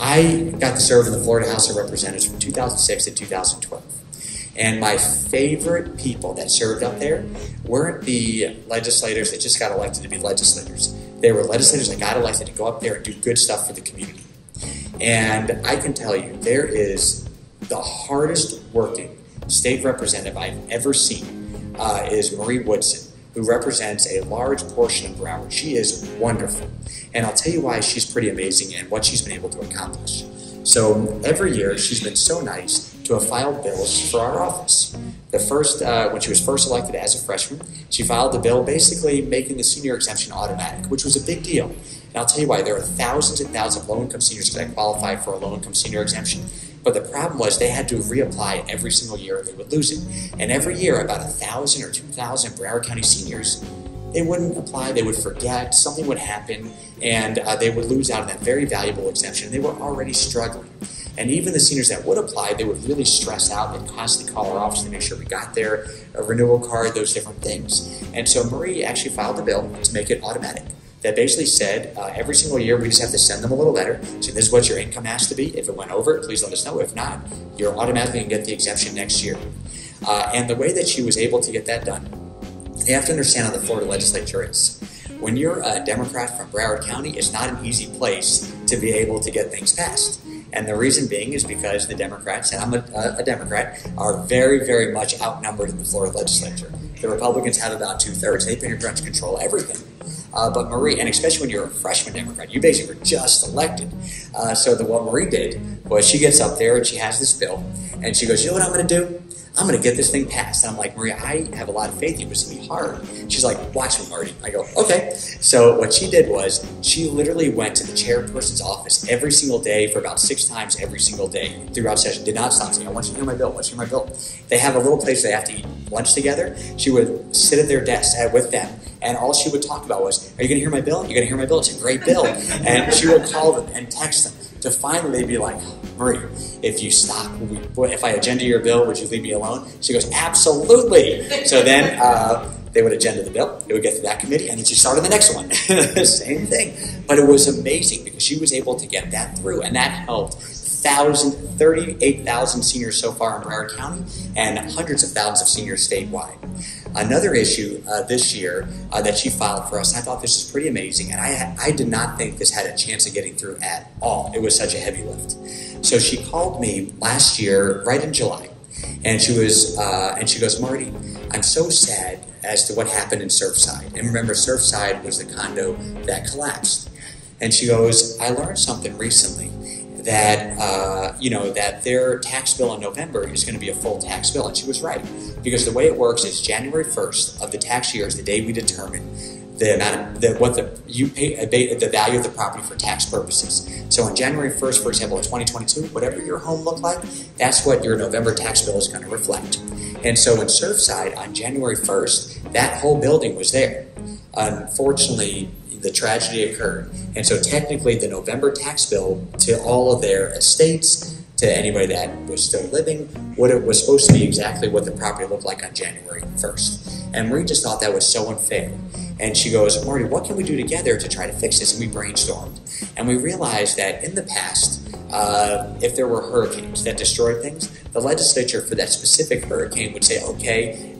I got to serve in the Florida House of Representatives from 2006 to 2012. And my favorite people that served up there weren't the legislators that just got elected to be legislators. They were legislators that got elected to go up there and do good stuff for the community. And I can tell you, there is the hardest working state representative I've ever seen is Marie Woodson, who represents a large portion of Broward. She is wonderful. And I'll tell you why she's pretty amazing and what she's been able to accomplish. So every year, she's been so nice to have filed bills for our office. The first, when she was first elected as a freshman, she filed the bill basically making the senior exemption automatic, which was a big deal. And I'll tell you why. There are thousands and thousands of low-income seniors that qualify for a low-income senior exemption. But the problem was they had to reapply every single year or they would lose it. And every year, about 1,000 or 2,000 Broward County seniors, they wouldn't apply, they would forget, something would happen, and they would lose out on that very valuable exemption. They were already struggling. And even the seniors that would apply, they would really stress out. They'd constantly call our office to make sure we got their renewal card, those different things. And so Marie actually filed a bill to make it automatic. That basically said every single year we just have to send them a little letter. So this is what your income has to be. If it went over, please let us know. If not, you're automatically going to get the exemption next year. And the way that she was able to get that done, you have to understand how the Florida legislature is. When you're a Democrat from Broward County, it's not an easy place to be able to get things passed. And the reason being is because the Democrats, and I'm a Democrat, are very, very much outnumbered in the Florida legislature. The Republicans have about 2/3. They pretty much control everything. But Marie, and especially when you're a freshman Democrat, you basically were just elected. What Marie did was she gets up there and she has this bill, and she goes, you know what I'm going to do? I'm going to get this thing passed. And I'm like, Maria, I have a lot of faith in you. It's going to be hard. She's like, watch me, Marty. I go, okay. So what she did was she literally went to the chairperson's office every single day for about 6 times every single day throughout session. Did not stop saying, I want you to hear my bill. I want you to hear my bill. They have a little place they have to eat lunch together. She would sit at their desk with them, and all she would talk about was, are you going to hear my bill? You're going to hear my bill. It's a great bill. And she would call them and text them to finally be like, Marie, if you stop, if I agenda your bill, would you leave me alone? She goes, absolutely. So then they would agenda the bill. It would get to that committee, and then she started the next one. Same thing. But it was amazing because she was able to get that through, and that helped 38,000 seniors so far in Broward County and hundreds of thousands of seniors statewide. Another issue this year that she filed for us, and I thought this was pretty amazing, and I did not think this had a chance of getting through at all. It was such a heavy lift. So she called me last year, right in July, and she goes, Marty, I'm so sad as to what happened in Surfside. And remember, Surfside was the condo that collapsed. And she goes, I learned something recently that that their tax bill in November is going to be a full tax bill. And she was right, because the way it works is January 1st of the tax year is the day we determine the amount of you pay the value of the property for tax purposes. So on January 1st, for example, of 2022, whatever your home looked like, that's what your November tax bill is going to reflect. And so in Surfside, on January 1st, that whole building was there. Unfortunately, the tragedy occurred. And so technically the November tax bill to all of their estates, to anybody that was still living, it was supposed to be exactly what the property looked like on January 1st. And Marie just thought that was so unfair. And she goes, Marty, what can we do together to try to fix this? And we brainstormed. And we realized that in the past, if there were hurricanes that destroyed things, the legislature for that specific hurricane would say, okay,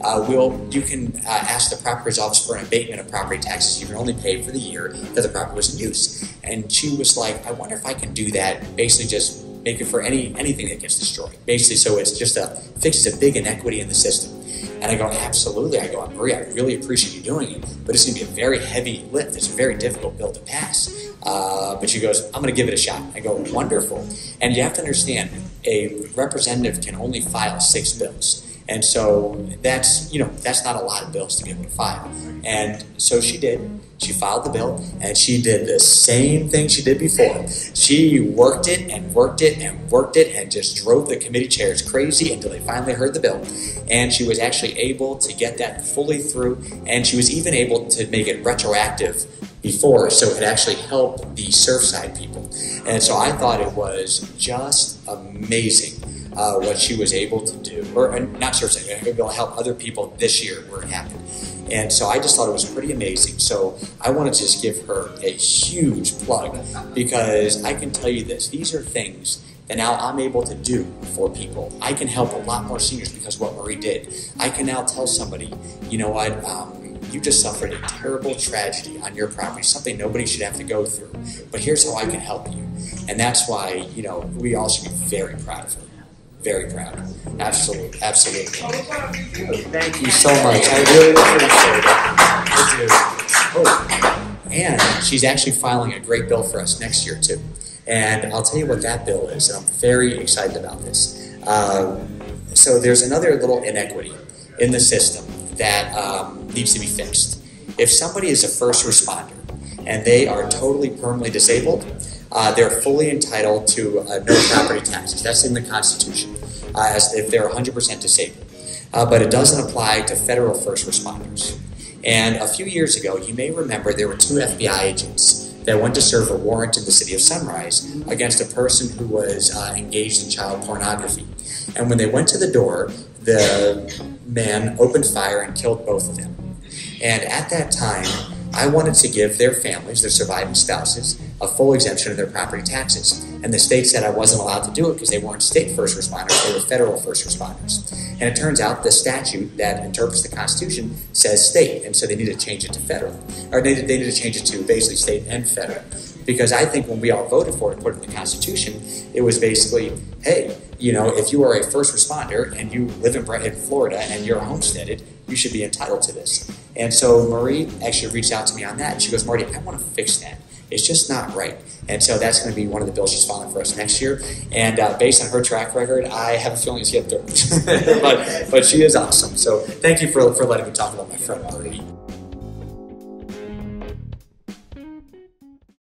you can ask the property's office for an abatement of property taxes. You can only pay for the year that the property was in use. And she was like, I wonder if I can do that, basically just make it for anything that gets destroyed. Basically, so it's just fixes a big inequity in the system. And I go, absolutely. I go, Marie, I really appreciate you doing it, but it's going to be a very heavy lift. It's a very difficult bill to pass. But she goes, I'm going to give it a shot. I go, wonderful. And you have to understand, a representative can only file 6 bills. And so that's not a lot of bills to be able to file. And so she did. She filed the bill, and she did the same thing she did before. She worked it and worked it and worked it and just drove the committee chairs crazy until they finally heard the bill. And she was actually able to get that fully through, and she was even able to make it retroactive before, so it could actually help the Surfside people. And so I thought it was just amazing what she was able to do, or not Surfside, it will help other people this year where it happened. And so I just thought it was pretty amazing. So I wanted to just give her a huge plug, because I can tell you this, these are things that now I'm able to do for people. I can help a lot more seniors because of what Marie did. I can now tell somebody, you know what, you just suffered a terrible tragedy on your property, something nobody should have to go through, but here's how I can help you. And that's why, you know, we all should be very proud of her. Very proud. Absolutely. Absolutely. Thank you so much. I really appreciate it. Oh, and she's actually filing a great bill for us next year, too. And I'll tell you what that bill is, and I'm very excited about this. So there's another little inequity in the system that needs to be fixed. If somebody is a first responder and they are totally permanently disabled, they're fully entitled to no property taxes. That's in the Constitution, as if they're 100% disabled. But it doesn't apply to federal first responders. And a few years ago, you may remember there were 2 FBI agents that went to serve a warrant in the city of Sunrise against a person who was engaged in child pornography. And when they went to the door, the man opened fire and killed both of them. And at that time, I wanted to give their families, their surviving spouses, a full exemption of their property taxes. And the state said I wasn't allowed to do it because they weren't state first responders, they were federal first responders. And it turns out the statute that interprets the Constitution says state, and so they need to change it to federal. Or they need to change it to basically state and federal. Because I think when we all voted for it and put it in the Constitution, it was basically, hey, you know, if you are a first responder and you live in Florida and you're homesteaded, you should be entitled to this. And so Marie actually reached out to me on that. And she goes, Marty, I want to fix that. It's just not right. And so that's going to be one of the bills she's filing for us next year. And based on her track record, I have a feeling it's get through. but she is awesome. So thank you for letting me talk about my friend Marie.